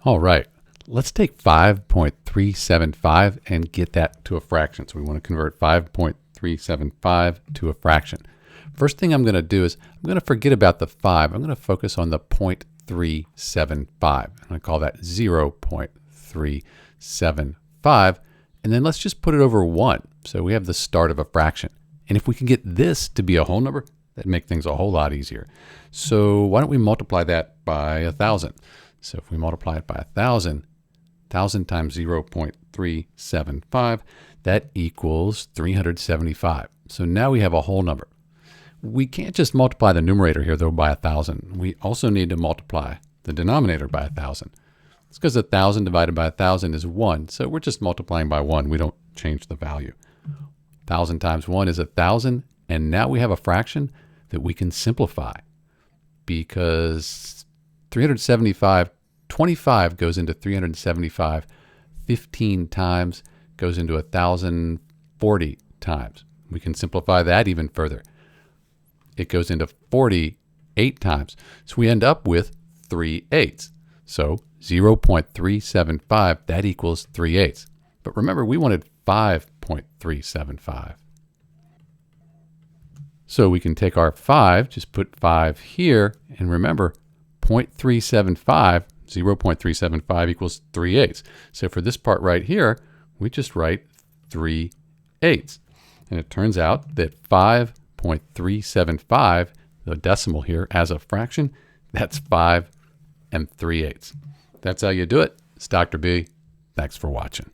All right, let's take 5.375 and get that to a fraction. So we want to convert 5.375 to a fraction. First thing I'm going to do is I'm going to forget about the 5. I'm going to focus on the 0.375. I'm going to call that 0.375. And then let's just put it over 1. So we have the start of a fraction. And if we can get this to be a whole number, that'd make things a whole lot easier. So why don't we multiply that by 1,000? So if we multiply it by 1,000, 1,000 times 0.375, that equals 375. So now we have a whole number. We can't just multiply the numerator here, though, by 1,000. We also need to multiply the denominator by 1,000. It's because 1,000 divided by 1,000 is 1. So we're just multiplying by 1. We don't change the value. 1,000 times 1 is 1,000. And now we have a fraction that we can simplify, because 375, 25 goes into 375 15 times, goes into 1,040 times. We can simplify that even further. It goes into 48 times. So we end up with 3/8. So 0.375, that equals 3/8. But remember, we wanted 5.375. So we can take our 5, just put 5 here, and remember, 0.375 equals 3/8. So for this part right here, we just write 3/8. And it turns out that 5.375, the decimal here as a fraction, that's 5 3/8. That's how you do it. It's Dr. B. Thanks for watching.